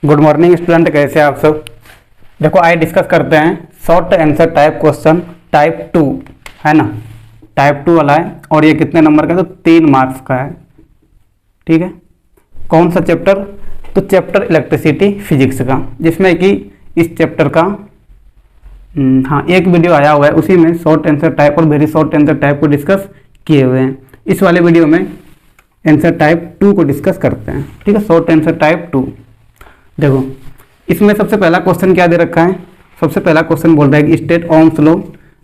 Good morning student, कैसे आप सब। देखो आइए डिस्कस करते हैं short answer type question type 2 है ना। टाइप 2 वाला है और ये कितने नंबर का है? तो 3 मार्क्स का है। ठीक है, कौन सा चैप्टर? तो चैप्टर इलेक्ट्रिसिटी फिजिक्स का, जिसमें कि इस चैप्टर का हाँ एक वीडियो आया हुआ है, उसी में शॉर्ट आंसर टाइप और वेरी शॉर्ट आंसर टाइप को डिस्कस किए हुए हैं। इस वाले वीडियो में आंसर टाइप 2 को डिस्कस करते हैं। ठीक है, शॉर्ट आंसर टाइप 2। देखो इसमें सबसे पहला क्वेश्चन क्या दे रखा है? सबसे पहला क्वेश्चन बोल रहा है कि state Ohm's law,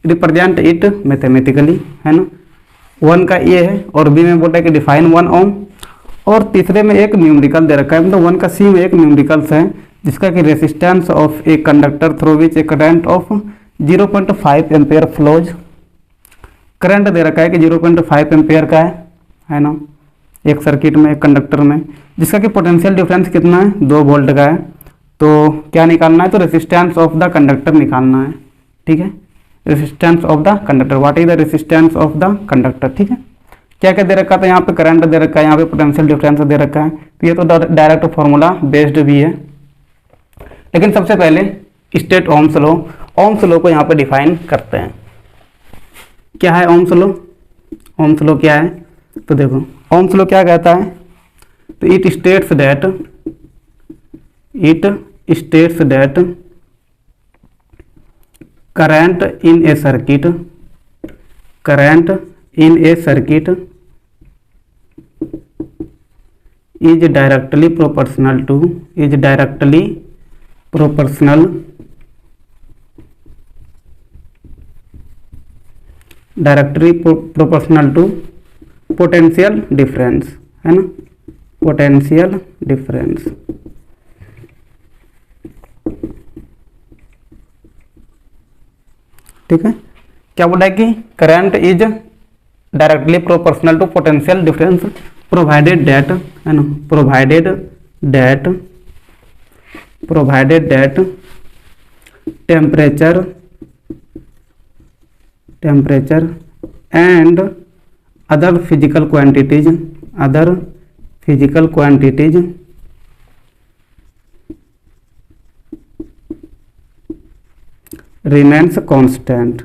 represent it mathematically, है ना। 1 का ये है और बी में बोल रहा है कि डिफाइन 1 ओम, और तीसरे में एक न्यूमेरिकल दे रखा है, मतलब 1 का सी में एक न्यूमेरिकल्स है जिसका कि resistance of a conductor through which a current of 0.5 ampere flows. Current दे रखा है कि 0.5 एम्पेयर का है ना, एक सर्किट में, एक कंडक्टर में, जिसका कि पोटेंशियल डिफरेंस कितना है? 2 वोल्ट का है। तो क्या निकालना है? तो रेसिस्टेंस ऑफ द कंडक्टर निकालना है। ठीक है, resistance of the conductor, what is the resistance of the conductor. ठीक है, क्या क्या दे रखा था? यहाँ पे करंट दे रखा है, यहाँ पे पोटेंशियल डिफरेंस दे रखा है। तो ये तो डायरेक्ट फॉर्मूला बेस्ड भी है, लेकिन सबसे पहले state Ohm's law, Ohm's law को यहाँ पे डिफाइन करते हैं। क्या है ओम्स लॉ? ओम्स लॉ क्या है? तो देखो ओम्स लॉ क्या कहता है? तो it states that current in a circuit is directly proportional to potential difference, है ना, पोटेंशियल डिफरेंस। ठीक है, क्या बोला है कि current is directly proportional to potential difference provided that, है ना, provided that temperature and other physical quantities remains constant।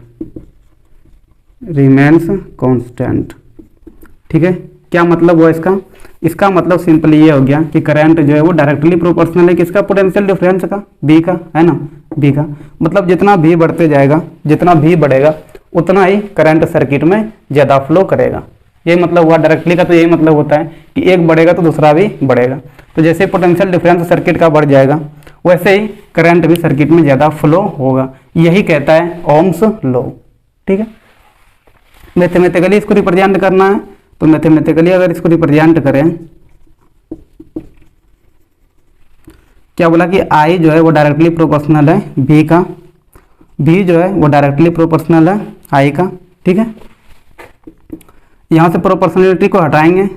ठीक है, क्या मतलब हुआ इसका? इसका मतलब सिंपली ये हो गया कि करंट जो है वो डायरेक्टली प्रोपोर्शनल है किसका? पोटेंशियल डिफरेंस का, बी का, है ना, बी का। मतलब जितना भी बढ़ते जाएगा, जितना भी बढ़ेगा उतना ही करंट सर्किट में ज़्यादा फ्लो करेगा। यही मतलब हुआ डायरेक्टली का। तो यही मतलब होता है कि एक बढ़ेगा तो दूसरा भी बढ़ेगा। तो जैसे पोटेंशियल डिफरेंस सर्किट का बढ़ जाएगा वैसे ही करंट भी सर्किट में ज़्यादा फ्लो होगा। यही कहता है ओम्स लॉ। ठीक है, मैथमेटिकली इसको रिप्रेजेंट करना है, तो मैथमेटिकली अगर इसको रिप्रेजेंट करें, क्या बोला कि आई जो है वो डायरेक्टली प्रोपोर्शनल है बी का, बी जो है वो डायरेक्टली प्रोपोर्शनल है आई का। ठीक है, यहाँ से प्रोपोर्शनलिटी को हटाएंगे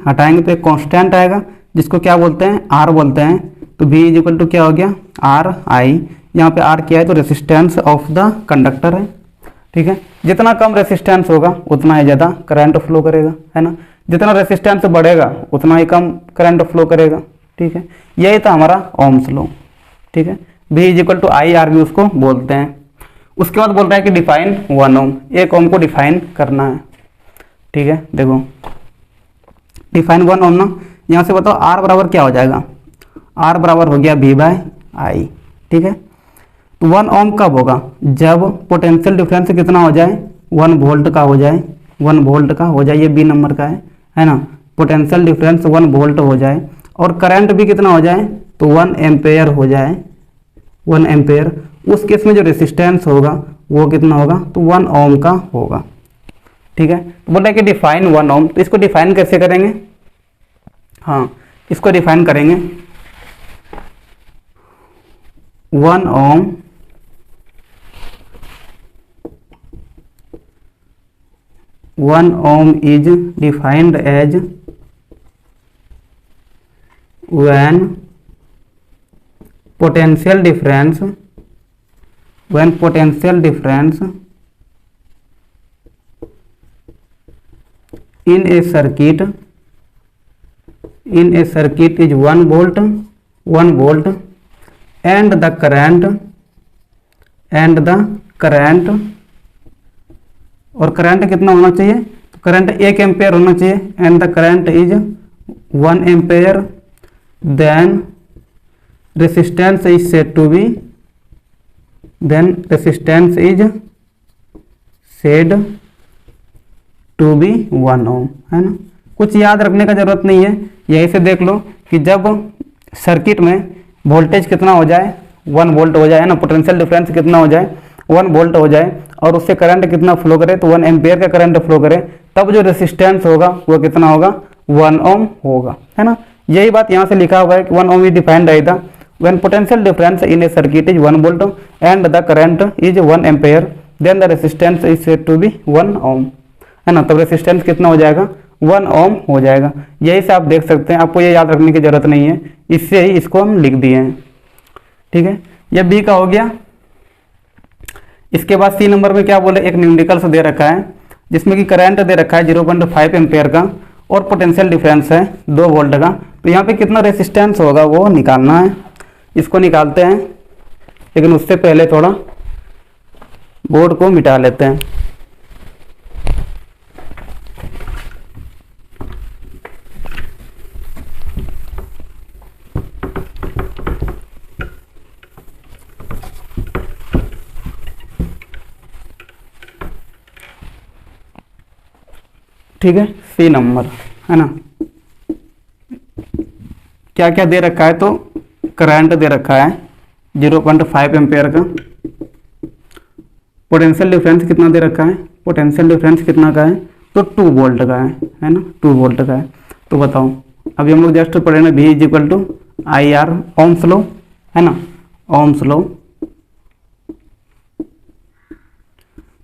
तो एक कांस्टेंट आएगा जिसको क्या बोलते हैं? आर बोलते हैं। तो V इज इक्वल टू क्या हो गया? आर आई। यहाँ पे आर क्या है? तो रेसिस्टेंस ऑफ द कंडक्टर है। ठीक है, जितना कम रेसिस्टेंस होगा उतना ही ज़्यादा करंट फ्लो करेगा, है ना। जितना रेसिस्टेंस बढ़ेगा उतना ही कम करंट फ्लो करेगा। ठीक है, यही था हमारा ओम्स लॉ। ठीक है, V is equal to I R भी उसको बोलते हैं। उसके बाद बोल रहा है कि डिफाइन 1 ओम, एक ओम को डिफाइन करना है। ठीक है, देखो डिफाइन 1 ओम ना, यहाँ से बताओ आर बराबर क्या हो जाएगा? आर बराबर हो गया V बाय आई। ठीक है, तो 1 ओम कब होगा? जब पोटेंशियल डिफरेंस कितना हो जाए? 1 वोल्ट का हो जाए, 1 वोल्ट का हो जाए, ये बी नंबर का है ना। पोटेंशियल डिफरेंस 1 वोल्ट हो जाए और करंट भी कितना हो जाए? तो 1 एम्पेयर हो जाए, 1 एम्पेयर। उस केस में जो रेसिस्टेंस होगा वो कितना होगा? तो 1 ओम का होगा। ठीक है, तो बोल रहा है कि डिफाइन 1 ओम। तो इसको डिफाइन कैसे करेंगे? हाँ, इसको डिफाइन करेंगे 1 ohm is defined as when potential difference in a circuit is 1 volt and the current और करंट कितना होना चाहिए, तो करंट 1 एम्पेयर होना चाहिए, and the current is 1 ampere, then resistance is said to be, resistance is said to be 1 ohm, है ना। कुछ याद रखने का जरूरत नहीं है, यहीं से देख लो कि जब सर्किट में वोल्टेज कितना हो जाए, 1 वोल्ट हो जाए ना, पोटेंशियल डिफरेंस कितना हो जाए, 1 वोल्ट हो जाए, और उससे करंट कितना फ्लो करे, तो 1 एम्पियर का करंट फ्लो करे, तब जो रेसिस्टेंस होगा वो कितना होगा, 1 ओम होगा, है ना। यही बात यहाँ से लिखा हुआ है कि 1 ohm is defined by the when potential difference in a circuit is 1 volt and the current is 1 ampere, then the resistance is said to be 1 ohm, है ना। तब रेसिस्टेंस कितना हो जाएगा, 1 ओम हो जाएगा। यही से आप देख सकते हैं, आपको ये याद रखने की जरूरत नहीं है, इससे ही इसको हम लिख दिए हैं, ठीक है। ये बी का हो गया। इसके बाद सी नंबर में क्या बोले, एक न्यूमेरिकल्स दे रखा है जिसमें कि करंट दे रखा है 0.5 एम्पेयर का और पोटेंशियल डिफरेंस है 2 वोल्ट का। तो यहाँ पे कितना रेसिस्टेंस होगा वो निकालना है, इसको निकालते हैं, लेकिन उससे पहले थोड़ा बोर्ड को मिटा लेते हैं। ठीक है, सी नंबर, है ना। क्या क्या दे रखा है, तो करंट दे रखा है 0.5 एम्पेयर का, पोटेंशियल डिफरेंस कितना दे रखा है, पोटेंशियल डिफरेंस कितना का है, तो 2 वोल्ट का है ना, 2 वोल्ट का है। तो बताओ, अभी हम लोग जस्ट पढ़े ना, V is equal to I R, Ohm's law, है ना, ओम्स लो।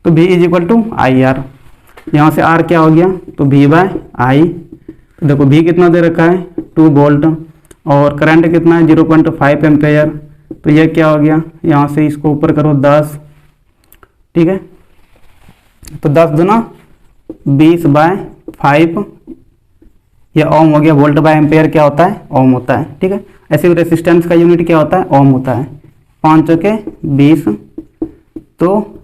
तो V is equal to I R, यहाँ से R क्या हो गया, तो V बाय आई। तो देखो V कितना दे रखा है, 2 वोल्ट, और करंट कितना है 0.5 एम्पेयर। तो ये क्या हो गया, यहाँ से इसको ऊपर करो 10, ठीक है। तो 10 दूना 20 बाय 5, यह ओम हो गया। वोल्ट बाय एम्पेयर क्या होता है, ओम होता है, ठीक है। ऐसे ही रेसिस्टेंस का यूनिट क्या होता है, ओम होता है। 5 चौके 20, तो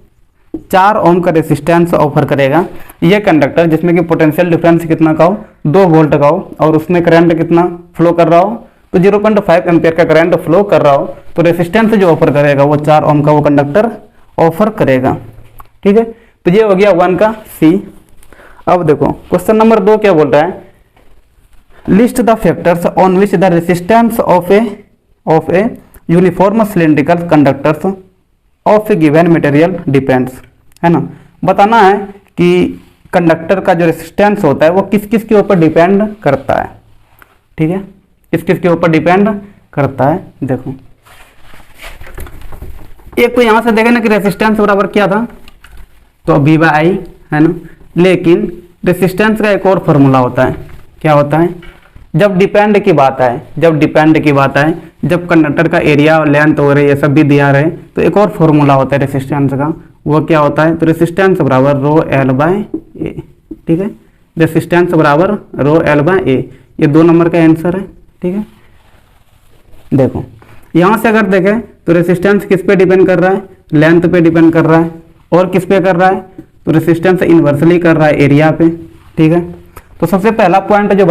4 ओम का रेसिस्टेंस ऑफर करेगा ये कंडक्टर, जिसमें कि पोटेंशियल डिफरेंस कितना का हो, 2 वोल्ट का हो, और उसमें करंट कितना फ्लो कर रहा हो, तो 0.5 एम्पियर का करंट फ्लो कर रहा हो। तो रेसिस्टेंस जो ऑफर करेगा वो 4 ओम का वो कंडक्टर ऑफर करेगा, ठीक है। तो ये हो गया 1 का सी। अब देखो क्वेश्चन नंबर 2 क्या बोल रहा है, list the factors on which the resistance of a uniform cylindrical conductors of A given material depends, है ना। बताना है कि कंडक्टर का जो रेसिस्टेंस होता है वो किस किस के ऊपर डिपेंड करता है, ठीक है, किस किस के ऊपर डिपेंड करता है। देखो एक तो यहां से देखे ना कि रेसिस्टेंस बराबर क्या था, तो V बाय आई, है ना। लेकिन रेसिस्टेंस का एक और फॉर्मूला होता है, क्या होता है, जब डिपेंड की बात आए, जब कंडक्टर का एरिया और लेंथ हो रही है, सब भी दिया रहे, तो एक और फॉर्मूला होता है रेसिस्टेंस का, वो क्या होता है, तो रेसिस्टेंस बराबर रो एल बाय ए, ठीक है। रेसिस्टेंस बराबर रो एल बाय ए, ये 2 नंबर का आंसर है, ठीक है। देखो यहाँ से अगर देखें तो रेसिस्टेंस किस पे डिपेंड कर रहा है, लेंथ पे डिपेंड कर रहा है, और किस पे कर रहा है, तो रेसिस्टेंस इन्वर्सली कर रहा है एरिया पे, ठीक है। तो सबसे पहला पॉइंट जो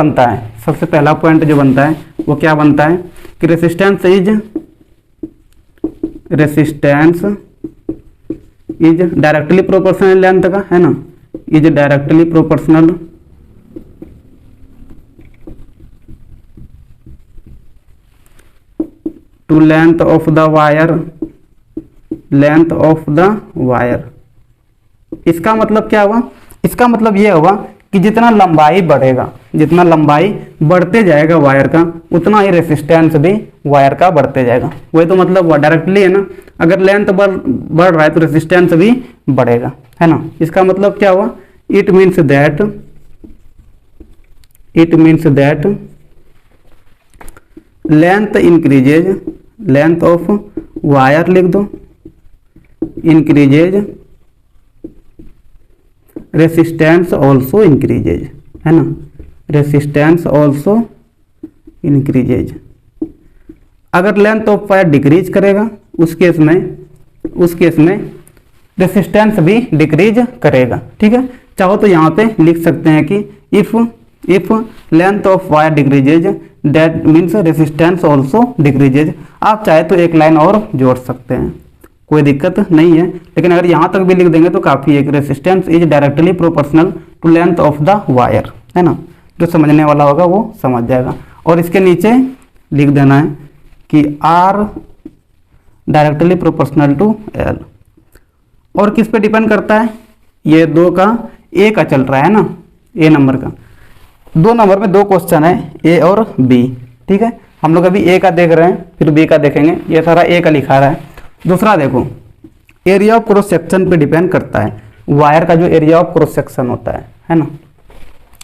बनता है, वो क्या बनता है कि resistance is directly proportional length का, है ना, is directly proportional to length of the wire. इसका मतलब क्या हुआ, इसका मतलब ये हुआ कि जितना लंबाई बढ़ते जाएगा वायर का, उतना ही रेसिस्टेंस भी वायर का बढ़ते जाएगा। वही तो मतलब हुआ, डायरेक्टली है ना, अगर लेंथ बढ़ रहा है तो रेसिस्टेंस भी बढ़ेगा, है ना। इसका मतलब क्या हुआ, it means that length increases, length of wire लिख दो, इंक्रीजेज, रेसिस्टेंस ऑल्सो इंक्रीजेज, है ना, रेसिस्टेंस ऑल्सो इंक्रीजेज। अगर लेंथ ऑफ वायर डिक्रीज करेगा उस केस में रेसिस्टेंस भी डिक्रीज करेगा। ठीक है, चाहो तो यहाँ पे लिख सकते हैं कि if length of wire decreases that means resistance also decreases. आप चाहे तो एक लाइन और जोड़ सकते हैं, कोई दिक्कत नहीं है, लेकिन अगर यहाँ तक भी लिख देंगे तो काफ़ी है कि resistance is directly proportional to length of the wire, है ना। जो समझने वाला होगा वो समझ जाएगा। और इसके नीचे लिख देना है कि R directly proportional to L. और किस पे डिपेंड करता है, ये दो का ए का चल रहा है ना, ए नंबर का। 2 नंबर में 2 क्वेश्चन है, ए और बी। ठीक है, हम लोग अभी ए का देख रहे हैं, फिर बी का देखेंगे। ये सारा ए का लिखा रहा है। दूसरा देखो, एरिया ऑफ क्रॉस सेक्शन पे डिपेंड करता है, वायर का जो एरिया ऑफ क्रॉस सेक्शन होता है ना,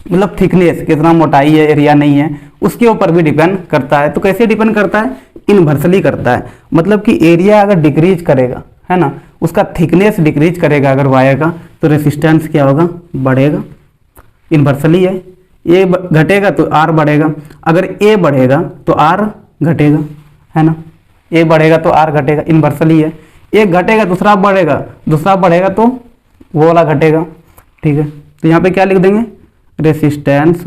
मतलब थिकनेस, कितना मोटाई है, एरिया नहीं है, उसके ऊपर भी डिपेंड करता है। तो कैसे डिपेंड करता है, इनवर्सली करता है। मतलब कि एरिया अगर डिक्रीज करेगा, है ना, उसका थिकनेस डिक्रीज करेगा अगर वायर का, तो रेसिस्टेंस क्या होगा, बढ़ेगा। इनवर्सली है, ए घटेगा तो आर बढ़ेगा, अगर ए बढ़ेगा तो आर घटेगा, है ना, ए बढ़ेगा तो आर घटेगा, इनवर्सली है। एक घटेगा दूसरा बढ़ेगा तो वो वाला घटेगा। ठीक है, तो यहाँ पे क्या लिख देंगे, resistance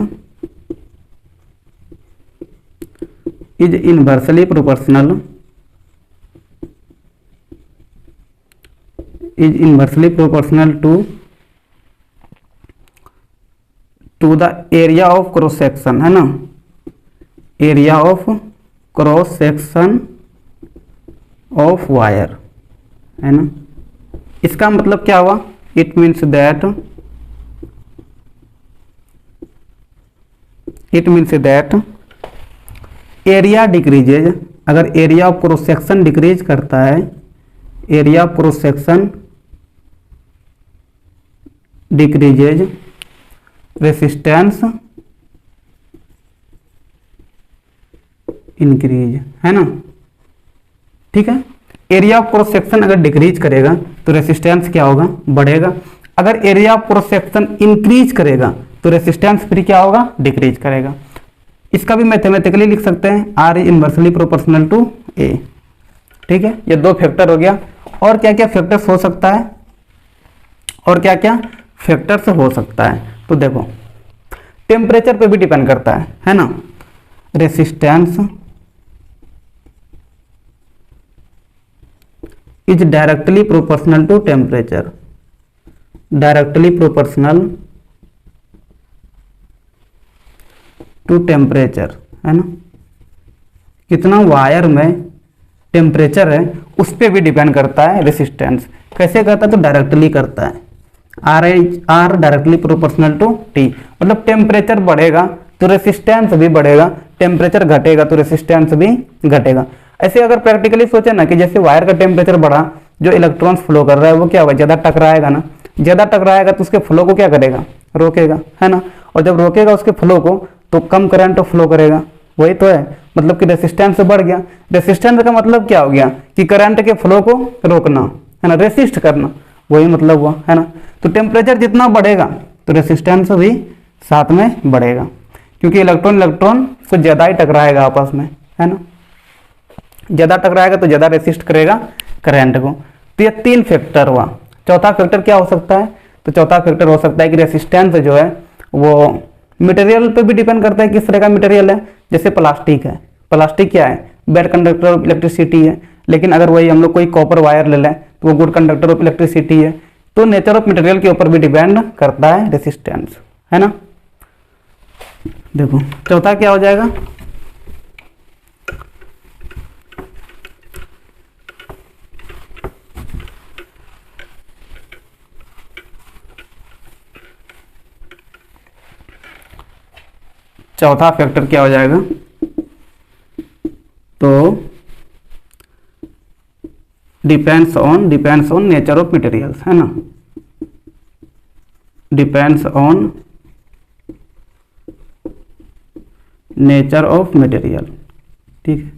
is inversely proportional to the area of cross section, है ना, area of cross section of wire, है ना। इसका मतलब क्या हुआ, it means that area decreases, अगर area of cross section decrease करता है, area of cross section decreases, resistance increase, है ना। ठीक है, एरिया ऑफ क्रॉस सेक्शन अगर डिक्रीज करेगा तो रेसिस्टेंस क्या होगा, बढ़ेगा। अगर area of cross section increase करेगा तो रेसिस्टेंस फिर क्या होगा, डिक्रीज करेगा। इसका भी मैथमेटिकली लिख सकते हैं, आर इनवर्सली प्रोपोर्शनल टू ए। ठीक है, ये 2 फैक्टर हो गया। और क्या क्या फैक्टर्स हो सकता है, हो सकता है, तो देखो टेम्परेचर पे भी डिपेंड करता है ना। Resistance is directly proportional to temperature, directly proportional to temperature, है ना। कितना वायर में टेम्परेचर है उस पर भी डिपेंड करता है रेसिस्टेंस। कैसे करता है, तो डायरेक्टली करता है, R directly proportional to T. मतलब टेम्परेचर बढ़ेगा तो रेसिस्टेंस भी बढ़ेगा, टेम्परेचर घटेगा तो रेसिस्टेंस भी घटेगा। ऐसे अगर प्रैक्टिकली सोचे ना कि जैसे वायर का टेम्परेचर बढ़ा, जो इलेक्ट्रॉन्स फ्लो कर रहा है वो क्या होगा, ज़्यादा टकराएगा ना, ज़्यादा टकराएगा तो उसके फ्लो को क्या करेगा, रोकेगा, है ना। और जब रोकेगा उसके फ्लो को तो कम करंट फ्लो करेगा, वही तो है। मतलब कि रेसिस्टेंस बढ़ गया। रेसिस्टेंस का मतलब क्या हो गया कि करंट के फ्लो को रोकना, है ना, रेसिस्ट करना, वही मतलब हुआ, है ना। तो टेम्परेचर जितना बढ़ेगा तो रेसिस्टेंस भी साथ में बढ़ेगा, क्योंकि इलेक्ट्रॉन कुछ ज़्यादा ही टकराएगा आपस में, है ना। ज़्यादा टकराएगा तो ज़्यादा रेसिस्ट करेगा करंट को। तो ये 3 फैक्टर हुआ। चौथा फैक्टर क्या हो सकता है, तो चौथा फैक्टर हो सकता है कि रेसिस्टेंस जो है वो मटेरियल पे भी डिपेंड करता है, किस तरह का मटेरियल है। जैसे प्लास्टिक है, प्लास्टिक क्या है, बैड कंडक्टर ऑफ इलेक्ट्रिसिटी है। लेकिन अगर वही हम लोग कोई कॉपर वायर ले लें तो वो गुड कंडक्टर ऑफ इलेक्ट्रिसिटी है। तो नेचर ऑफ मटेरियल के ऊपर भी डिपेंड करता है रेसिस्टेंस, है ना। देखो चौथा क्या हो जाएगा, चौथा फैक्टर क्या हो जाएगा, तो depends on nature of materials, है ना। Depends on nature of material. ठीक है,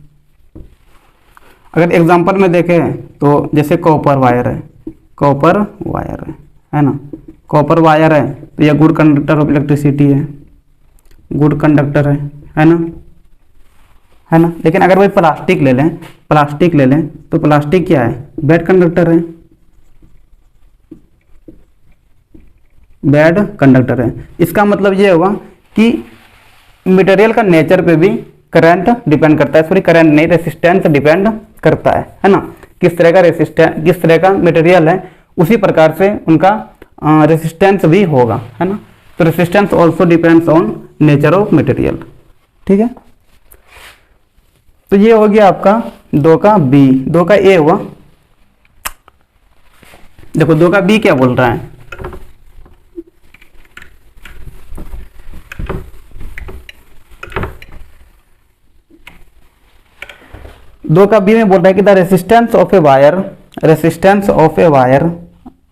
अगर एग्जांपल में देखें तो जैसे कॉपर वायर है, है ना। कॉपर वायर है तो यह गुड कंडक्टर ऑफ इलेक्ट्रिसिटी है, गुड कंडक्टर है ना। है ना। लेकिन अगर वही प्लास्टिक ले लें, प्लास्टिक ले लें तो प्लास्टिक क्या है, बैड कंडक्टर है, बैड कंडक्टर है। इसका मतलब ये होगा कि मटेरियल का नेचर पे भी करंट डिपेंड करता है, सॉरी करंट नहीं, रेसिस्टेंस डिपेंड करता है ना। किस तरह का रेसिस्टेंस, किस तरह का मटेरियल है उसी प्रकार से उनका रेसिस्टेंस भी होगा, है ना। तो resistance also depends on nature of material, ठीक है। तो ये हो गया आपका 2 का बी, 2 का ए हुआ। देखो 2 का बी क्या बोल रहा है, दो का बी में बोल रहा है कि the resistance of a wire, resistance of a wire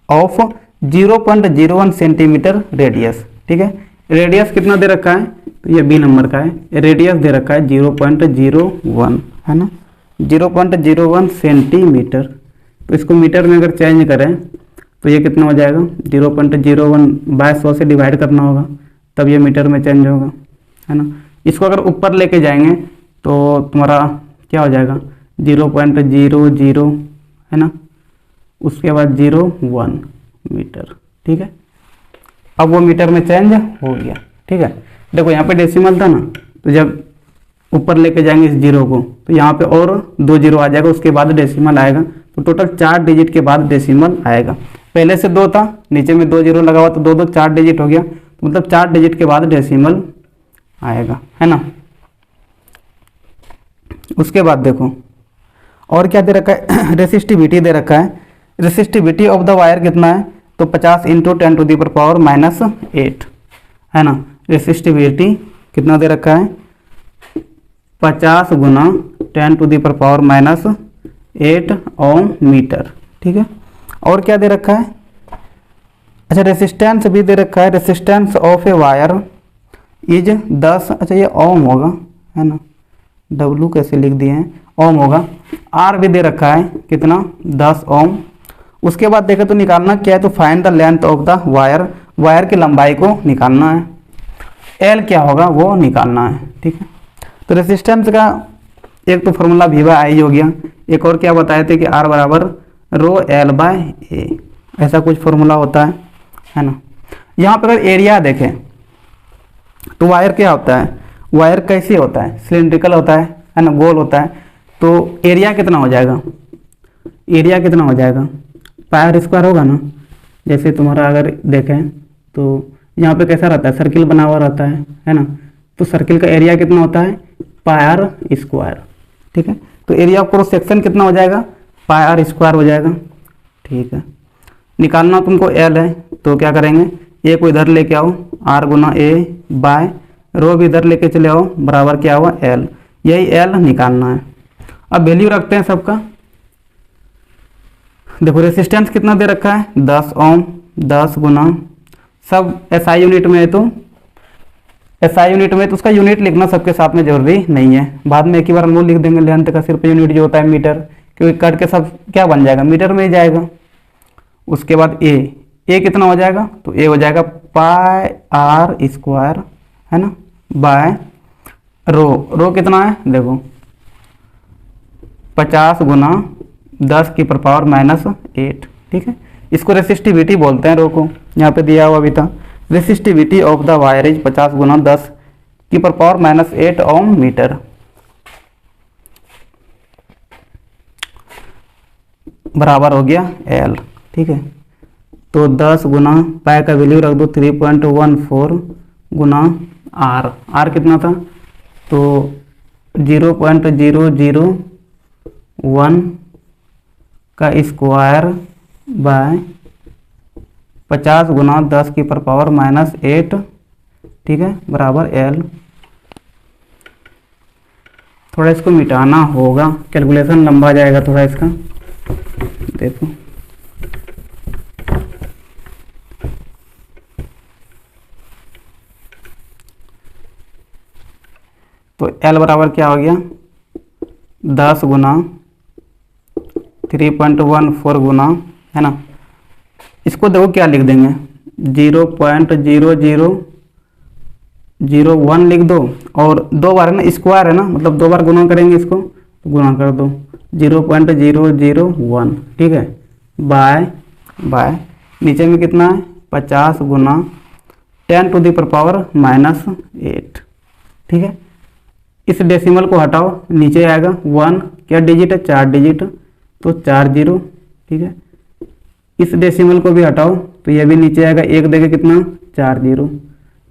of 0.01 centimetre radius, ठीक है। रेडियस कितना दे रखा है, तो ये बी नंबर का है, रेडियस दे रखा है 0.01, है ना, 0.01 सेंटीमीटर। तो इसको मीटर में अगर चेंज करें तो ये कितना हो जाएगा, 0.01 बाय 100 से डिवाइड करना होगा, तब ये मीटर में चेंज होगा, है ना। इसको अगर ऊपर लेके जाएंगे तो तुम्हारा क्या हो जाएगा, 0.00, है ना, उसके बाद 01 मीटर, ठीक है। अब वो मीटर में चेंज हो गया, ठीक है। देखो यहाँ पे डेसिमल था ना, तो जब ऊपर लेके जाएंगे इस जीरो को तो यहाँ पे और 2 जीरो आ जाएगा, उसके बाद डेसिमल आएगा, तो टोटल 4 डिजिट के बाद डेसिमल आएगा। पहले से 2 था, नीचे में 2 जीरो लगा हुआ, तो 2 2 4 डिजिट हो गया, तो मतलब 4 डिजिट के बाद डेसिमल आएगा, है ना। उसके बाद देखो और क्या दे रखा है, रेसिस्टिविटी दे रखा है। रेसिस्टिविटी ऑफ द वायर कितना है, तो 50 × 10⁻⁸, है ना। रेसिस्टिविटी कितना दे रखा है, 50 × 10⁻⁸ ओम मीटर, ठीक है। और क्या दे रखा है, अच्छा रेसिस्टेंस भी दे रखा है। Resistance of a wire is 10, अच्छा ये ओम होगा, है ना, W कैसे लिख दिए हैं, ओम होगा। R भी दे रखा है कितना, 10 ओम। उसके बाद देखें तो निकालना क्या है, तो find the length of the wire, wire की लंबाई को निकालना है। L क्या होगा वो निकालना है, ठीक है। तो रेसिस्टेंस का एक तो फॉर्मूला V/I हो गया, एक और क्या बताए थे कि R बराबर ρL/A, ऐसा कुछ फॉर्मूला होता है ना। यहाँ पर अगर एरिया देखें तो वायर क्या होता है, वायर कैसे होता है, सिलिंड्रिकल होता है ना, गोल होता है। तो एरिया कितना हो जाएगा, एरिया कितना हो जाएगा, πr² होगा ना। जैसे तुम्हारा अगर देखें तो यहाँ पे कैसा रहता है, सर्किल बना हुआ रहता है ना। तो सर्किल का एरिया कितना होता है, πr², ठीक है। तो एरिया ऑफ क्रॉस सेक्शन कितना हो जाएगा, πr² हो जाएगा, ठीक है। निकालना तुमको L है, तो क्या करेंगे, A को इधर लेके आओ, R × A बाय रो भी इधर लेके चले आओ, बराबर क्या हुआ L, यही L निकालना है। अब वैल्यू रखते हैं सबका। देखो रेसिस्टेंस कितना दे रखा है, 10 ओम, 10 गुना सब SI यूनिट में है, तो SI यूनिट में तो उसका यूनिट लिखना सबके साथ में जरूरी नहीं है, बाद में एक ही बार हम लोग लिख देंगे लेंथ का सिर्फ यूनिट जो होता है मीटर, क्योंकि कट के सब क्या बन जाएगा, मीटर में ही जाएगा। उसके बाद A कितना हो जाएगा, तो A हो जाएगा πr², है ना, बाय रो कितना है, देखो 50 × 10⁻⁸, ठीक है। इसको रेसिस्टिविटी बोलते हैं, रो को यहाँ पे दिया हुआ भी था। Resistivity of the wire is 50 × 10⁻⁸ ohm metre, बराबर हो गया L, ठीक है। तो 10 गुना पाई का वैल्यू रख दो 3.14 गुना R कितना था, तो 0.001 का स्क्वायर बाय 50 × 10⁻⁸, ठीक है, बराबर L। थोड़ा इसको मिटाना होगा, कैलकुलेशन लंबा जाएगा थोड़ा इसका, देखो तो L बराबर क्या हो गया, 10 गुना 3.14 गुना, है ना। इसको देखो क्या लिख देंगे, 0.00 0 1 लिख दो, और 2 बार है ना, स्क्वायर है ना, मतलब 2 बार गुना करेंगे इसको, तो गुना कर दो 0.001, ठीक है, बाय नीचे में कितना है 50 गुना 10⁻⁻8, ठीक है। इस डेसिमल को हटाओ, नीचे आएगा 1, क्या डिजिट है 4 डिजिट, तो 4 0, ठीक है। इस डेसिमल को भी हटाओ तो ये भी नीचे आएगा, 1 देखे कितना 4 0,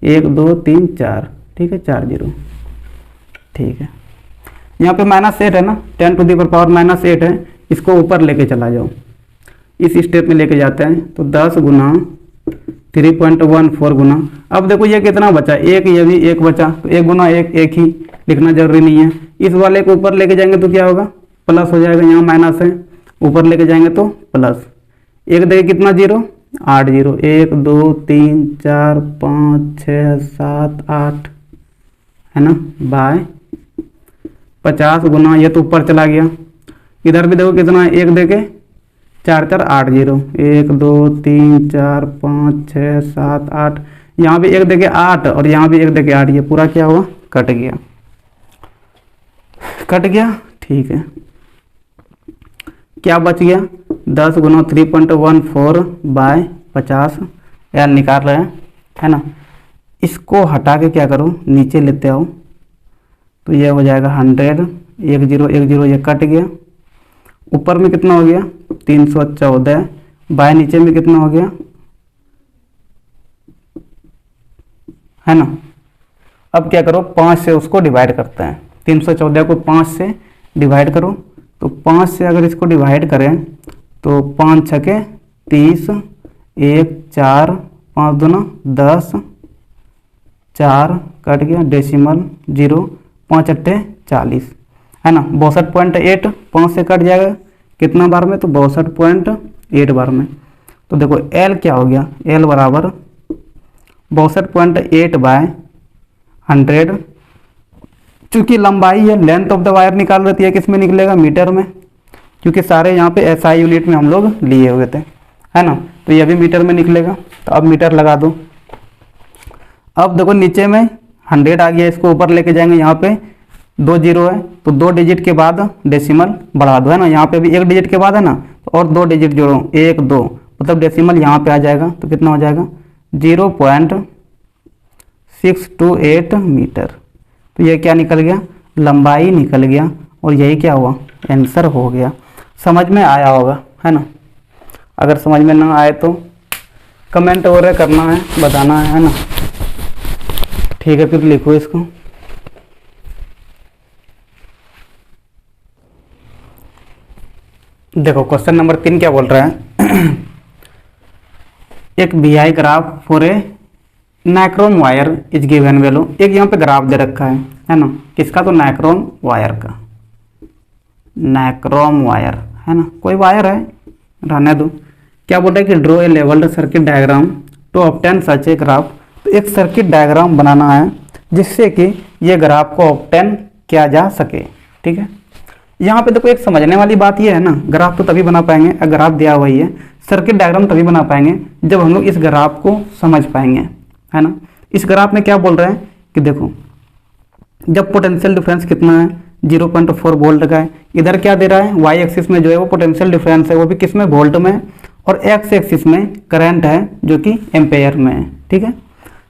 1 2 3 4, ठीक है 4 0, ठीक है। यहाँ पे -8 है ना, 10⁻⁻8 है, इसको ऊपर लेके चला जाओ, इस स्टेप में लेके जाते हैं, तो 10 गुना 3.14 गुना, अब देखो ये कितना बचा, एक, ये भी एक बचा, तो 1 गुना 1 ही लिखना जरूरी नहीं है। इस वाले को ऊपर लेके जाएंगे तो क्या होगा, प्लस हो जाएगा, यहाँ माइनस है, ऊपर लेके जाएंगे तो प्लस, 1 देखे कितना 0, 8 0, 1 2 3 4 5 6 7 8, है ना, बाय 50 गुना, ये तो ऊपर चला गया, इधर भी देखो कितना है, 1 देके 4 4 8 0, 1 2 3 4 5 6 7 8, यहाँ भी 1 देके 8 और यहाँ भी 1 देके 8, ये पूरा क्या हुआ, कट गया, ठीक है। क्या बच गया, 10 गुना 3.14 बाय 50, यार निकाल रहे हैं, है ना। इसको हटा के क्या करो, नीचे लेते आओ, तो ये हो जाएगा 100, 1 0 1 0, ये कट गया, ऊपर में कितना हो गया 314, बाय नीचे में कितना हो गया, है ना। अब क्या करो, 5 से उसको डिवाइड करते हैं, 314 को 5 से डिवाइड करो, तो 5 से अगर इसको डिवाइड करें तो 5 छके 30, 1 4 5 दूना 10, 4 कट गया, डेसिमल 0, 5 अट्ठे 40, है ना। 62.8 5 से कट जाएगा कितना बार में, तो 62.8 बार में। तो देखो L क्या हो गया, L बराबर 62.8 बाय 100, चूँकि लंबाई है, लेंथ ऑफ द वायर निकाल रही है, किस में निकलेगा, मीटर में, क्योंकि सारे यहाँ पे SI यूनिट में हम लोग लिए हुए थे, है ना, तो ये भी मीटर में निकलेगा। तो अब मीटर लगा दो, अब देखो नीचे में 100 आ गया, इसको ऊपर लेके जाएंगे, यहाँ पे 2 0 है, तो 2 डिजिट के बाद डेसिमल बढ़ा दो, है ना, यहाँ पे भी 1 डिजिट के बाद है ना, तो और 2 डिजिट जोड़ो, 1 2, मतलब डेसिमल यहाँ पे आ जाएगा, तो कितना हो जाएगा 0.628 मीटर। तो ये क्या निकल गया, लंबाई निकल गया, और यही क्या हुआ, आंसर हो गया। समझ में आया होगा, है ना। अगर समझ में ना आए तो कमेंट और करना है, बताना है ना, ठीक है। फिर लिखो इसको, देखो क्वेश्चन नंबर 3 क्या बोल रहा है एक VI graph for a nichrome wire is given value, एक यहाँ पे ग्राफ दे रखा है ना, किसका, तो नाइक्रोम वायर का, नाइक्रोम वायर, है ना, कोई वायर है, रहने दो। क्या बोल रहा है कि draw a labelled circuit diagram to obtain such a graph, तो एक सर्किट डायग्राम बनाना है जिससे कि ये ग्राफ को ऑब्टेन किया जा सके, ठीक है। यहाँ पे देखो एक समझने वाली बात ये है ना, ग्राफ तो तभी बना पाएंगे, अगर ग्राफ दिया हुआ ही है, सर्किट डायग्राम तभी बना पाएंगे जब हम लोग इस ग्राफ को समझ पाएंगे, है ना। इस ग्राफ में क्या बोल रहे हैं कि देखो जब पोटेंशियल डिफरेंस कितना है 0.4 वोल्ट का है, इधर क्या दे रहा है, वाई एक्सिस में जो है वो पोटेंशियल डिफरेंस है, वो भी किस में, वोल्ट में, और एक्स एक्सिस में करंट है जो कि एम्पेयर में है, ठीक है।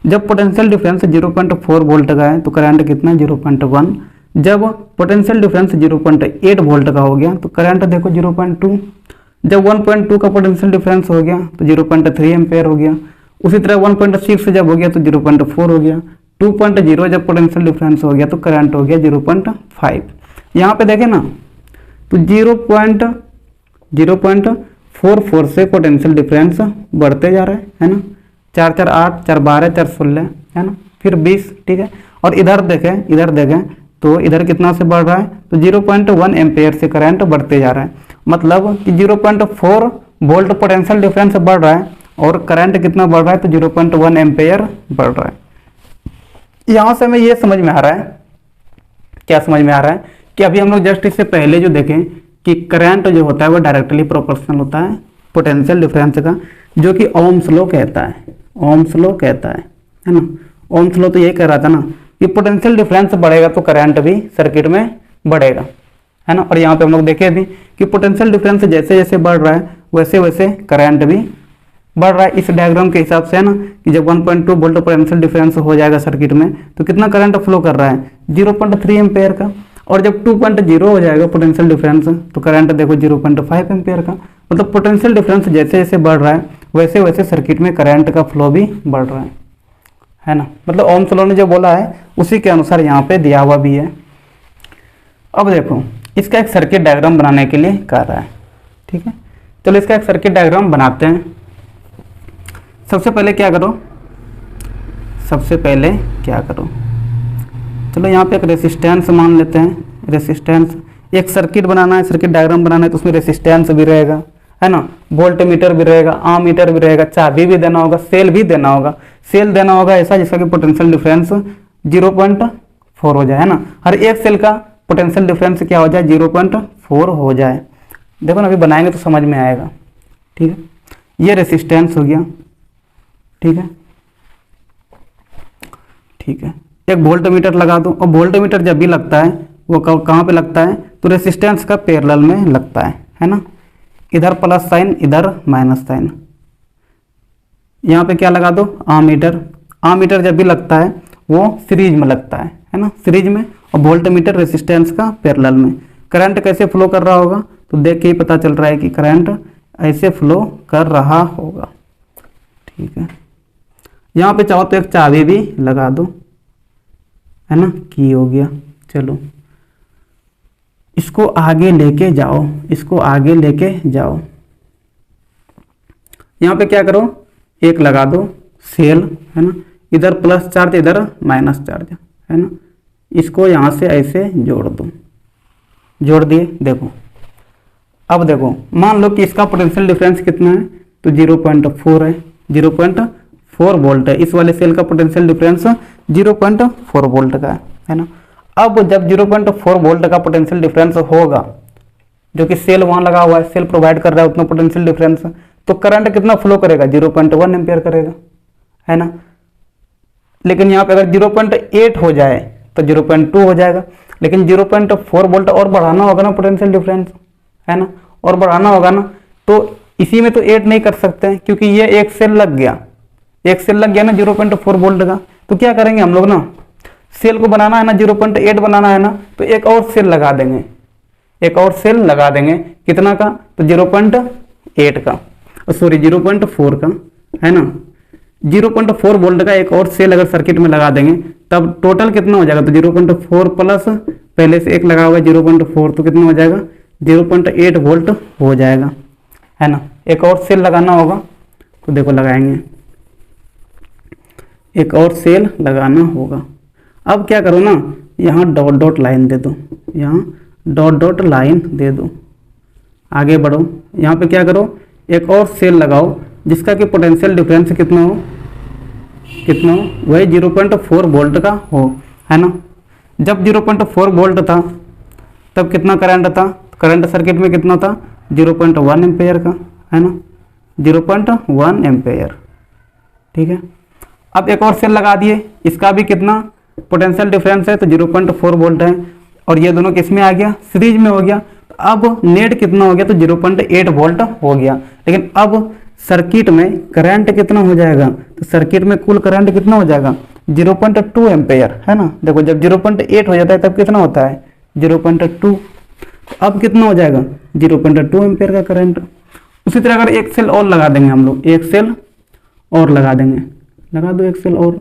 जब पोटेंशियल डिफरेंस 0.4 वोल्ट का है तो करंट कितना है 0.1, जब पोटेंशियल डिफरेंस 0.8 वोल्ट का हो गया तो करंट देखो 0.2, जब 1.2 का पोटेंशियल डिफरेंस हो गया तो 0.3 एम्पेयर हो गया, उसी तरह 1.6 जब हो गया तो 0.4 हो गया, 2.0 जब पोटेंशियल डिफरेंस हो गया तो करंट हो गया 0.5। यहाँ पे देखें ना तो 0.44 से पोटेंशियल डिफरेंस बढ़ते जा रहा है ना, 4 4 8 4 12 4 16, है ना, फिर 20, ठीक है। और इधर देखें तो इधर कितना से बढ़ रहा है, तो 0.1 एम्पेयर से करंट बढ़ते जा रहा है, मतलब कि 0.4 वोल्ट पोटेंशियल डिफरेंस बढ़ रहा है और करंट कितना बढ़ रहा है, तो 0.1 एम्पेयर बढ़ रहा है। यहाँ से हमें ये समझ में आ रहा है, क्या समझ में आ रहा है कि अभी हम लोग जस्ट इससे पहले जो देखें कि करंट जो होता है वो डायरेक्टली प्रोपोर्शनल होता है पोटेंशियल डिफरेंस का, जो कि ओम्स लॉ कहता है, ओम्स लॉ कहता है ना। ओम्स लॉ तो यही कह रहा था ना कि पोटेंशियल डिफरेंस बढ़ेगा तो करंट भी सर्किट में बढ़ेगा, है ना। और यहाँ पे हम लोग देखे भी कि पोटेंशियल डिफरेंस जैसे जैसे बढ़ रहा है वैसे वैसे करंट भी बढ़ रहा है। इस डायग्राम के हिसाब से है ना कि जब 1.2 वोल्ट पोटेंशियल डिफरेंस हो जाएगा सर्किट में तो कितना करंट फ्लो कर रहा है 0.3 एम्पेयर का, और जब 2.0 हो जाएगा पोटेंशियल डिफरेंस तो करंट देखो 0.5 एम्पेयर का। मतलब पोटेंशियल डिफरेंस जैसे जैसे बढ़ रहा है वैसे वैसे सर्किट में करंट का फ्लो भी बढ़ रहा है ना। मतलब ओम्स लॉ ने जो बोला है उसी के अनुसार यहाँ पे दिया हुआ भी है। अब देखो इसका एक सर्किट डायग्राम बनाने के लिए कह रहा है, ठीक है। चलो इसका एक सर्किट डायग्राम बनाते हैं। सबसे पहले क्या करो, चलो यहाँ पे एक रेसिस्टेंस मान लेते हैं। रेसिस्टेंस, एक सर्किट बनाना है, सर्किट डायग्राम बनाना है तो उसमें रेसिस्टेंस भी रहेगा, है ना, वोल्ट मीटर भी रहेगा, आम मीटर भी रहेगा, चाबी भी देना होगा, सेल भी देना होगा। सेल देना होगा ऐसा जिसका कि पोटेंशियल डिफरेंस 0.4 हो जाए, है ना। हर एक सेल का पोटेंशियल डिफरेंस क्या हो जाए 0.4 हो जाए। देखो ना अभी बनाएंगे तो समझ में आएगा, ठीक है। ये रेसिस्टेंस हो गया, ठीक है। एक वोल्ट मीटर लगा दो, और वोल्ट मीटर जब भी लगता है वो कहाँ पे लगता है तो रेसिस्टेंस का पैरेलल में लगता है ना। इधर प्लस साइन इधर माइनस साइन। यहाँ पे क्या लगा दो आम मीटर। आम मीटर जब भी लगता है वो सीरीज में लगता है ना, सीरीज में। और वोल्ट मीटर रेसिस्टेंस का पैरेलल में। करंट कैसे फ्लो कर रहा होगा तो देख के ही पता चल रहा है कि करंट ऐसे फ्लो कर रहा होगा, ठीक है। यहाँ पे चाहो तो एक चाबी भी लगा दो, है ना, की हो गया। चलो इसको आगे लेके जाओ, यहाँ पे क्या करो एक लगा दो सेल, है ना, इधर प्लस चार्ज इधर माइनस चार्ज, है ना। इसको यहाँ से ऐसे जोड़ दिए। देखो अब देखो मान लो कि इसका पोटेंशियल डिफरेंस कितना है तो 0.4 है, 0.4 वोल्ट है। इस वाले सेल का पोटेंशियल डिफरेंस 0.4 वोल्ट का है ना। अब जब 0.4 वोल्ट का पोटेंशियल डिफरेंस होगा, जो कि सेल वहां लगा हुआ है, सेल प्रोवाइड कर रहा है उतना पोटेंशियल डिफरेंस, तो करंट कितना फ्लो करेगा 0.1 एम्पियर करेगा, है ना। लेकिन यहाँ पे अगर 0.8 हो जाए तो 0.2 हो जाएगा। लेकिन 0.4 वोल्ट और बढ़ाना होगा ना पोटेंशियल डिफरेंस, है ना, और बढ़ाना होगा ना, तो इसी में तो 8 नहीं कर सकते हैं क्योंकि ये एक सेल लग गया ना 0.4 वोल्ट का। तो क्या करेंगे हम लोग ना, सेल को बनाना है ना 0.8 बनाना है ना, तो एक और सेल लगा देंगे, कितना का तो 0.8 का, सॉरी 0.4 का, है ना। 0.4 वोल्ट का एक और सेल अगर सर्किट में लगा देंगे तब टोटल कितना हो जाएगा तो 0.4 प्लस पहले से एक लगा हुआ है 0.4 तो कितना हो जाएगा 0.8 वोल्ट हो जाएगा, है ना। एक और सेल लगाना होगा तो देखो लगाएंगे, एक और सेल लगाना होगा। अब क्या करो ना, यहाँ डॉट डॉट लाइन दे दो, आगे बढ़ो। यहाँ पे क्या करो एक और सेल लगाओ जिसका कि पोटेंशियल डिफरेंस कितना हो वही 0.4 वोल्ट का हो, है ना। जब 0.4 वोल्ट था तब कितना करंट था, करंट सर्किट में कितना था 0.1 एम्पेयर का, है ना, 0.1 एम्पेयर, ठीक है। अब एक और सेल लगा दिए, इसका भी कितना पोटेंशियल डिफरेंस है तो 0.4 वोल्ट है, और ये दोनों किस में आ गया सीरीज में हो गया। अब नेट कितना हो गया तो 0.8 वोल्ट हो गया। लेकिन अब सर्किट में करंट कितना हो जाएगा तो सर्किट में कुल करंट कितना हो जाएगा 0.2 एम्पेयर, है ना। देखो जब 0.8 हो जाता है तब कितना होता है 0.2, अब कितना हो जाएगा 0.2 एम्पेयर का करंट। उसी तरह अगर एक सेल और लगा देंगे हम लोग, एक सेल और लगा देंगे, लगा दो एक सेल और,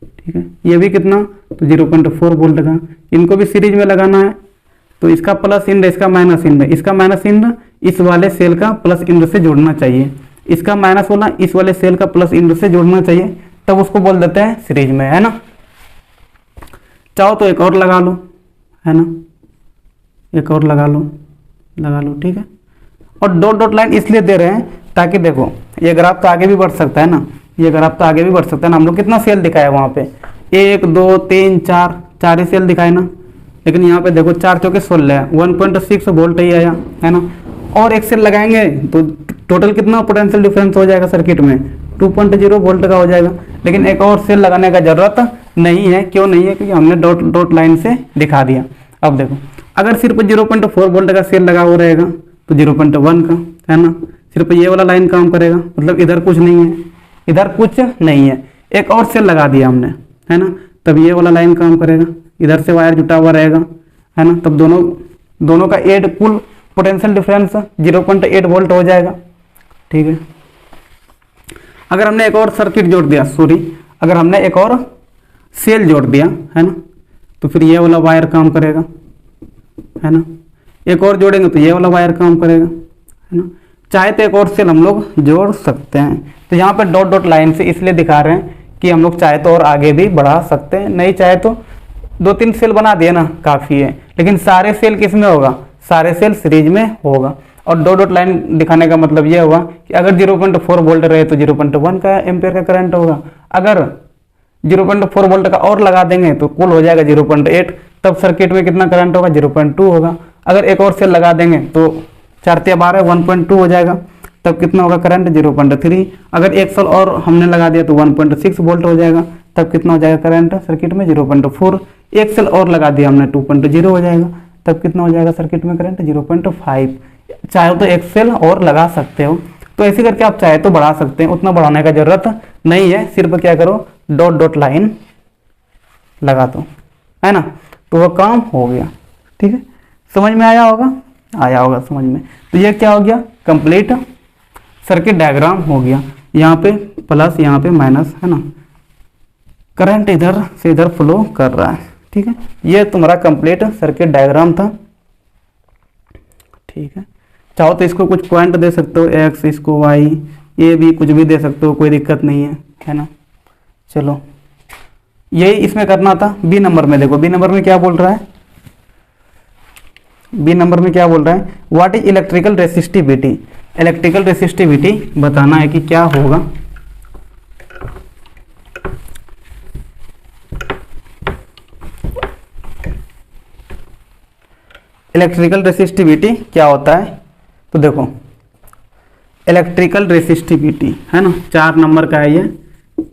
ठीक है। ये भी कितना तो 0.4 वोल्ट का। इनको भी सीरीज में लगाना है तो इसका प्लस इंड इसका माइनस इंड, इसका माइनस इंड इस वाले सेल का प्लस इंड से जोड़ना चाहिए, इसका माइनस वाला इस वाले सेल का प्लस इंड से जोड़ना चाहिए, तब उसको बोल देते हैं सीरीज में, है ना। चाहो तो एक और लगा लो, है ना, एक और लगा लो, ठीक है। और डॉट डॉट लाइन इसलिए दे रहे हैं ताकि देखो ये ग्राफ तो आगे भी बढ़ सकता है ना, ये ग्राफ तो आगे भी बढ़ सकता है ना। हम लोग कितना सेल दिखाया वहाँ पे 1 2 3 4 4 ही सेल दिखाए ना, लेकिन यहाँ पे देखो 4 चौके 16 है, 1.6 वोल्ट ही आया, है ना। और एक सेल लगाएंगे तो टोटल कितना पोटेंशियल डिफरेंस हो जाएगा सर्किट में 2.0 वोल्ट का हो जाएगा। लेकिन एक और सेल लगाने का ज़रूरत नहीं है। क्यों नहीं है? क्योंकि हमने डॉट डॉट लाइन से दिखा दिया। अब देखो, अगर सिर्फ 0.4 वोल्ट का सेल लगा हुआ रहेगा तो 0.1 का, है ना, सिर्फ ये वाला लाइन काम करेगा, मतलब इधर कुछ नहीं है, इधर कुछ नहीं है। एक और सेल लगा दिया हमने, है ना, तब ये वाला लाइन काम करेगा, इधर से वायर जुटा हुआ रहेगा, है ना, तब दोनों का एड कुल पोटेंशियल डिफरेंस 0.8 वोल्ट हो जाएगा। ठीक है। अगर हमने एक और सर्किट जोड़ दिया, अगर हमने एक और सेल जोड़ दिया, है ना, तो फिर ये वाला वायर काम करेगा, है ना, एक और जोड़ेंगे तो ये वाला वायर काम करेगा, है ना। चाहे तो एक और सेल हम लोग जोड़ सकते हैं। तो यहाँ पे डॉट डॉट लाइन से इसलिए दिखा रहे हैं कि हम लोग चाहे तो और आगे भी बढ़ा सकते हैं, नहीं चाहे तो 2-3 सेल बना दिए ना, काफ़ी है। लेकिन सारे सेल किस में होगा? सारे सेल सीरीज में होगा। और डॉट डॉट लाइन दिखाने का मतलब ये हुआ कि अगर 0.4 वोल्ट रहे तो 0.1 का एम्पेयर का करंट होगा। अगर 0.4 वोल्ट का और लगा देंगे तो कुल हो जाएगा 0.8, तब सर्किट में कितना करंट होगा? 0.2 होगा। अगर एक और सेल लगा देंगे तो 4×12 1.2 हो जाएगा, तब कितना होगा करंट? 0.3। अगर एक सेल और हमने लगा दिया तो 1.6 वोल्ट हो जाएगा, तब कितना हो जाएगा करंट सर्किट में? 0.4। एक सेल और लगा दिया हमने 2.0 हो जाएगा, तब कितना हो जाएगा सर्किट में करंट? 0.5। चाहे तो एक सेल और लगा सकते हो। तो ऐसे करके आप चाहे तो बढ़ा सकते हैं, उतना बढ़ाने का जरूरत नहीं है। सिर्फ क्या करो, डॉट डॉट लाइन लगा दो, है ना, तो वह काम हो गया। ठीक है, समझ में आया होगा समझ में। तो ये क्या हो गया? कंप्लीट सर्किट डायग्राम हो गया। यहाँ पे प्लस, यहाँ पे माइनस, है ना, करंट इधर से इधर फ्लो कर रहा है। ठीक है, ये तुम्हारा कंप्लीट सर्किट डायग्राम था। ठीक है, चाहो तो इसको कुछ पॉइंट दे सकते हो, एक्स, इसको वाई, ये भी कुछ भी दे सकते हो, कोई दिक्कत नहीं है ना। चलो, यही इसमें करना था। बी नंबर में देखो, बी नंबर में क्या बोल रहा है? बी नंबर में क्या बोल रहा है? What is electrical resistivity? Electrical resistivity बताना है कि क्या होगा। इलेक्ट्रिकल रेसिस्टिविटी क्या होता है? तो देखो, इलेक्ट्रिकल रेसिस्टिविटी, है ना, 4 नंबर का है ये,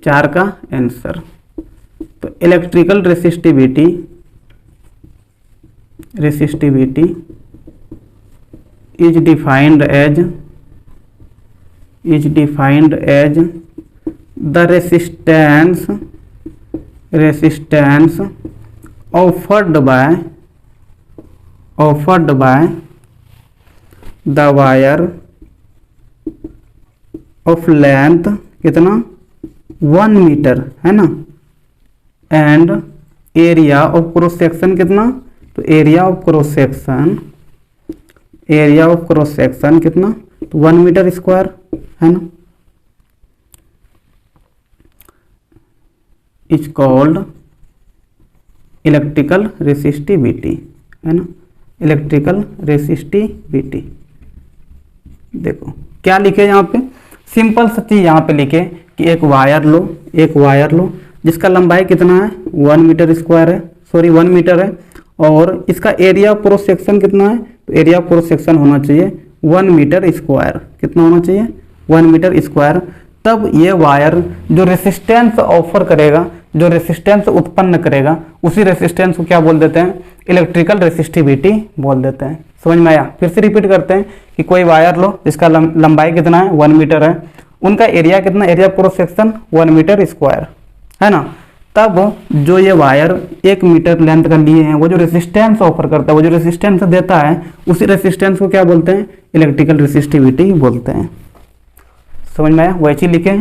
4 का आंसर। तो electrical resistivity is defined as the resistance offered by the wire of length कितना? 1 मीटर, है ना, and area of cross section कितना? तो एरिया ऑफ क्रॉस सेक्शन कितना? तो 1 मीटर स्क्वायर, है ना, इज कॉल्ड इलेक्ट्रिकल रेसिस्टिविटी, है ना, इलेक्ट्रिकल रेसिस्टिविटी। देखो क्या लिखे यहाँ पे, सिंपल सा चीज यहाँ पे लिखे कि एक वायर लो जिसका लंबाई कितना है? 1 मीटर स्क्वायर है, 1 मीटर है, और इसका एरिया क्रॉस सेक्शन कितना है? तो एरिया क्रॉस सेक्शन होना चाहिए 1 मीटर स्क्वायर। कितना होना चाहिए? 1 मीटर स्क्वायर। तब ये वायर जो रेसिस्टेंस ऑफर करेगा, जो रेसिस्टेंस उत्पन्न करेगा, उसी रेसिस्टेंस को क्या बोल देते हैं? इलेक्ट्रिकल रेसिस्टिविटी बोल देते हैं। समझ में आया? फिर से रिपीट करते हैं कि कोई वायर लो जिसका लंबाई कितना है? 1 मीटर है, उनका एरिया कितना? Area cross section 1 metre square, है ना। तब जो ये वायर 1 मीटर लेंथ का लिए हैं, वो जो रेसिस्टेंस ऑफर करता है, वो जो रेसिस्टेंस देता है, उसी रेसिस्टेंस को क्या बोलते हैं? इलेक्ट्रिकल रेसिस्टिविटी बोलते हैं। समझ में आया? वही चीज लिखे,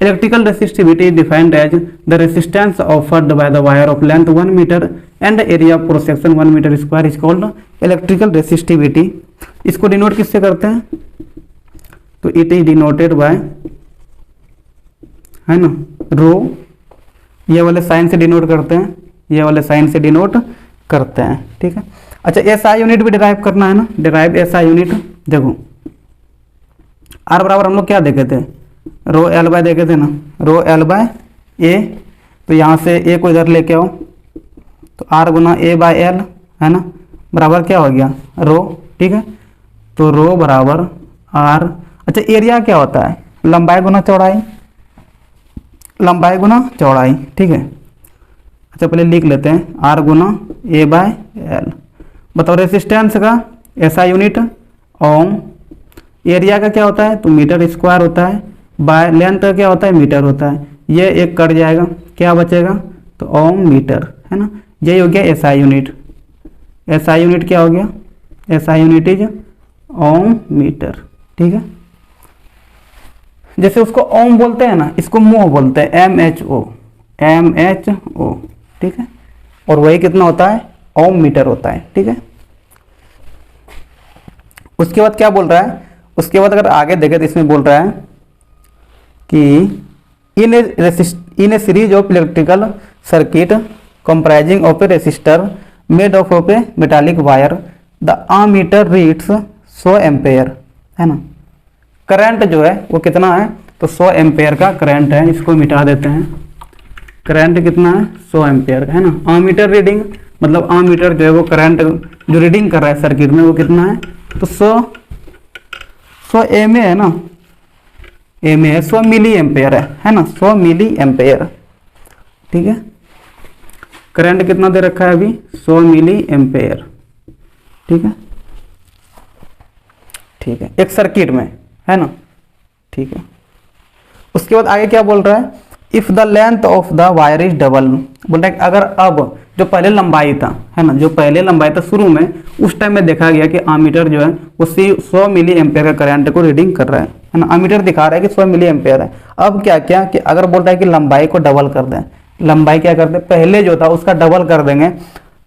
electrical resistivity defined as the resistance offered by the wire of length 1 metre and area of cross section 1 metre square is called electrical resistivity. इसको डिनोट किससे करते हैं? तो इट इज डिनोटेड बाय, है ना, रो, ये वाले साइन से डिनोट करते हैं, ये वाले साइन से डिनोट करते हैं। ठीक है, अच्छा, एसआई यूनिट भी डिराइव करना है ना, डिराइव एसआई यूनिट। देखो आर बराबर हम लोग क्या देखे थे? रो एल बाय देखे थे ना, रो एल बाय ए। तो यहाँ से ए को इधर लेके आओ, तो आर गुना ए बाय एल, है ना, बराबर क्या हो गया? रो। ठीक है, तो रो बराबर आर। अच्छा, एरिया क्या होता है? लंबाई गुना चौड़ाई, लंबाई गुना चौड़ाई, ठीक है। अच्छा पहले लिख लेते हैं, आर गुना ए बाय एल। बताओ रेसिस्टेंस का एसआई यूनिट ओम, एरिया का क्या होता है तो मीटर स्क्वायर होता है, बाय लेंथ का क्या होता है मीटर होता है। ये एक कट जाएगा, क्या बचेगा तो ओम मीटर, है ना। यही हो गया एसआई यूनिट। एसआई यूनिट क्या हो गया, SI unit is ohm metre, ठीक है। जैसे उसको ओम बोलते हैं ना, इसको मोह बोलते हैं, MHO, MHO, ठीक है। और वही कितना होता है ओम मीटर होता है, ठीक है। उसके बाद क्या बोल रहा है, उसके बाद अगर आगे देखें तो इसमें बोल रहा है कि in a series of electrical circuit comprising of a resistor made of a metallic wire the ammeter reads 100 ampere, है ना। करंट जो है वो कितना है तो 100 एम्पेयर का करंट है, इसको मिटा देते हैं। करंट कितना है 100 एम्पेयर का, है ना। आमीटर रीडिंग मतलब आमीटर जो है वो करंट जो रीडिंग कर रहा है सर्किट में वो कितना है तो 100 एम है ना, एम है 100 मिली एम्पेयर है ना, 100 मिली एम्पेयर, ठीक है। करंट कितना दे रखा है अभी 100 मिली एम्पेयर, ठीक है, ठीक है, एक सर्किट में, है ना, ठीक है। उसके बाद आगे क्या बोल रहा है, if the length of the wire is double, बोल रहा है अगर अब जो पहले लंबाई था, है ना, जो पहले लंबाई था शुरू में, उस टाइम में देखा गया कि आमीटर जो है वो 100 मिली एम्पेयर का करंट को रीडिंग कर रहा है ना। आमीटर दिखा रहा है कि 100 मिली एम्पेयर है। अब क्या क्या कि अगर बोल रहा है कि लंबाई को डबल कर दें, लंबाई क्या कर दें, पहले जो था उसका डबल कर देंगे,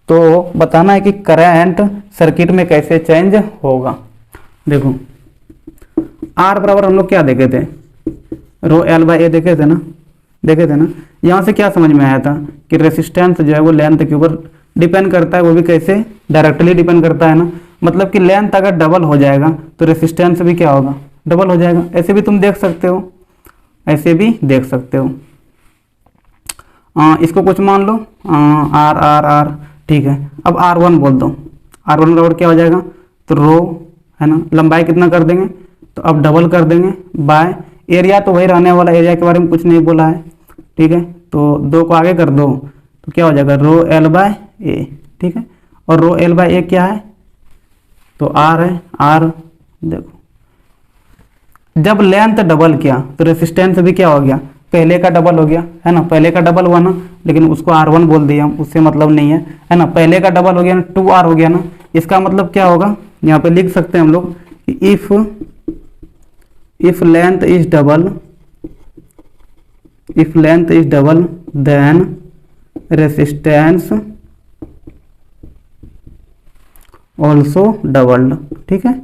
तो बताना है कि करंट सर्किट में कैसे चेंज होगा। देखो आर बराबर हम लोग क्या देखे थे, रो एल बाई ए देखे थे ना, देखे थे ना। यहाँ से क्या समझ में आया था कि रेसिस्टेंस जो है वो लेंथ के ऊपर डिपेंड करता है, वो भी कैसे डायरेक्टली डिपेंड करता है ना। मतलब कि लेंथ अगर डबल हो जाएगा तो रेसिस्टेंस भी क्या होगा डबल हो जाएगा। ऐसे भी तुम देख सकते हो, ऐसे भी देख सकते हो। इसको कुछ मान लो आर आर आर, ठीक है। अब R1 बोल दो, R1 बराबर क्या हो जाएगा तो रो, है ना, लंबाई कितना कर देंगे तो अब डबल कर देंगे बाय एरिया, तो वही रहने वाला, एरिया के बारे में कुछ नहीं बोला है, ठीक है। तो 2 को आगे कर दो तो क्या हो जाएगा रो एल बाय ए, ठीक है। और रो एल बाय ए क्या है तो आर है, आर देखो जब लेंथ डबल किया तो रेसिस्टेंस भी क्या हो गया पहले का डबल हो गया, है ना। पहले का डबल हुआ ना, लेकिन उसको R1 बोल दिया हम, उससे मतलब नहीं है ना। पहले का डबल हो गया ना, 2R हो गया ना। इसका मतलब क्या होगा, यहाँ पे लिख सकते हैं हम लोग कि if length is double, if length is double then resistance also doubled, ठीक है।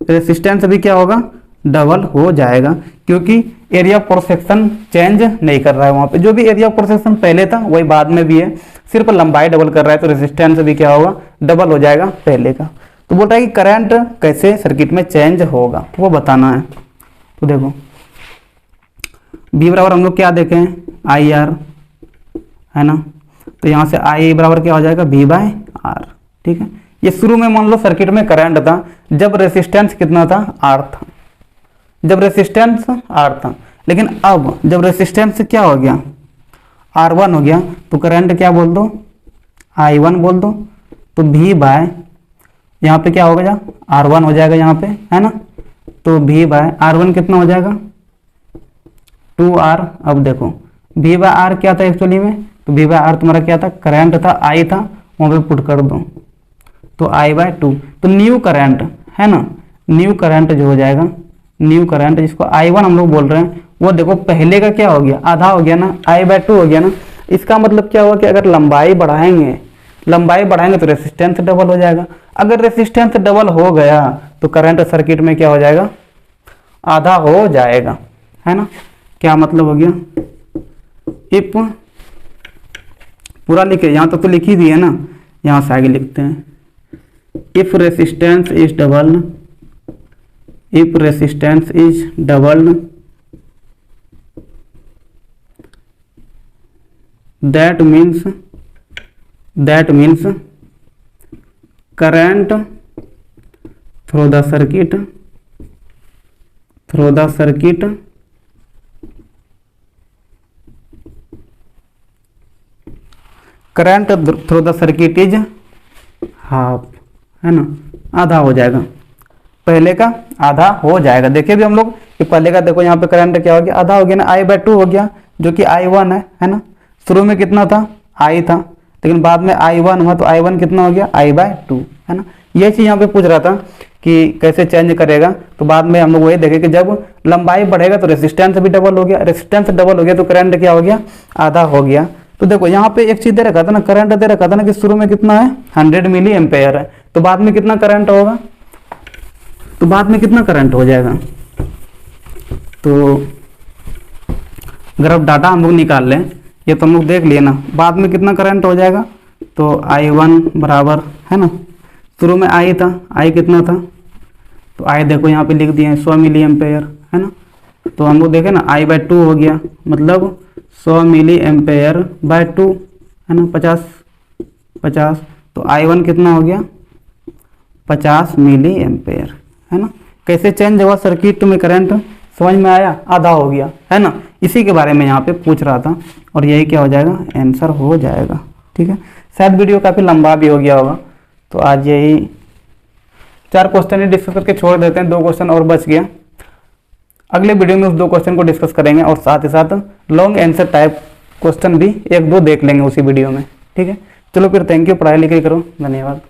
रेसिस्टेंस भी क्या होगा डबल हो जाएगा, क्योंकि area of cross section change नहीं कर रहा है वहां पे। जो भी एरिया ऑफ क्रॉस सेक्शन पहले था वही बाद में भी है, सिर्फ लंबाई डबल कर रहा है, तो रेसिस्टेंस भी क्या होगा डबल हो जाएगा पहले का। तो बोल रहा है कि करंट कैसे सर्किट में चेंज होगा वो बताना है। तो देखो बी बराबर हम लोग क्या देखें आई आर, है ना। तो यहाँ से आई बराबर क्या हो जाएगा बी बाय आर, ठीक है। ये शुरू में मान लो सर्किट में करंट था जब रेसिस्टेंस कितना था आर था, जब रेसिस्टेंस आर था। लेकिन अब जब रेसिस्टेंस क्या हो गया R1 हो गया तो करंट क्या बोल दो I1 बोल दो। तो V बाय यहाँ पे क्या होगा R1 हो जाएगा यहाँ पे, है ना। तो V बाय R1 कितना हो जाएगा 2R। अब देखो V बाय R क्या था एक्चुअली में, तो V बाय R तुम्हारा क्या था करंट था I था, वहाँ पे पुट कर दो तो I बाय 2। तो न्यू करंट है ना, न्यू करंट जो हो जाएगा, न्यू करंट जिसको I1 हम लोग बोल रहे हैं, वो देखो पहले का क्या हो गया आधा हो गया ना, I बाय 2 हो गया ना। इसका मतलब क्या हुआ कि अगर लंबाई बढ़ाएंगे तो रेसिस्टेंस डबल हो जाएगा। अगर रेसिस्टेंस डबल हो गया तो करंट सर्किट में क्या हो जाएगा आधा हो जाएगा, है ना। क्या मतलब हो गया इफ पूरा लिखे, यहाँ तो लिखी दी है ना, यहाँ से आगे लिखते हैं if resistance is double, if resistance is doubled that means current through the circuit current through the circuit is half, है ना, आधा हो जाएगा, पहले का आधा हो जाएगा। देखिए भी हम लोग कि पहले का देखो यहाँ पे करंट क्या हो गया, आधा हो गया ना, I/2 हो गया जो कि I1 है ना। शुरू में कितना था, I था, लेकिन बाद में I1 हुआ तो I1 कितना हो गया, I/2, है ना। ये चीज़ यहाँ पे पूछ रहा था कि कैसे चेंज करेगा, तो बाद में हम लोग वही देखें कि जब लंबाई बढ़ेगा तो रेसिस्टेंस भी डबल हो गया, रेसिस्टेंस डबल हो गया तो करंट क्या हो गया, आधा हो गया। तो देखो यहाँ पे एक चीज़ दे रखा था ना, करंट दे रखा था ना कि शुरू में कितना है 100 मिली एम्पेयर है, तो बाद में कितना करंट होगा, तो बाद में कितना करंट हो जाएगा। तो अगर अब डाटा हम लोग निकाल लें, ये तो हम लोग देख लिए ना, बाद में कितना करंट हो जाएगा, तो I1 बराबर, है ना, शुरू में I था, I कितना था, तो I देखो यहाँ पे लिख दिए हैं 100 मिली एम्पेयर, है ना। तो हम लोग देखें ना I/2 हो गया, मतलब 100 मिली एम्पेयर बाय 2, है ना, 50, तो I1 कितना हो गया, 50 मिली एम्पेयर, है ना। कैसे चेंज हुआ सर्किट में करंट, समझ में आया, आधा हो गया, है ना। इसी के बारे में यहाँ पे पूछ रहा था और यही क्या हो जाएगा, आंसर हो जाएगा। ठीक है, शायद वीडियो काफ़ी लंबा भी हो गया होगा, तो आज यही 4 क्वेश्चन ही डिस्कस करके छोड़ देते हैं, 2 क्वेश्चन और बच गया। अगले वीडियो में उस 2 क्वेश्चन को डिस्कस करेंगे और साथ ही साथ लॉन्ग आंसर टाइप क्वेश्चन भी 1-2 देख लेंगे उसी वीडियो में। ठीक है, चलो फिर, थैंक यू, पढ़ाई लिखाई करो, धन्यवाद।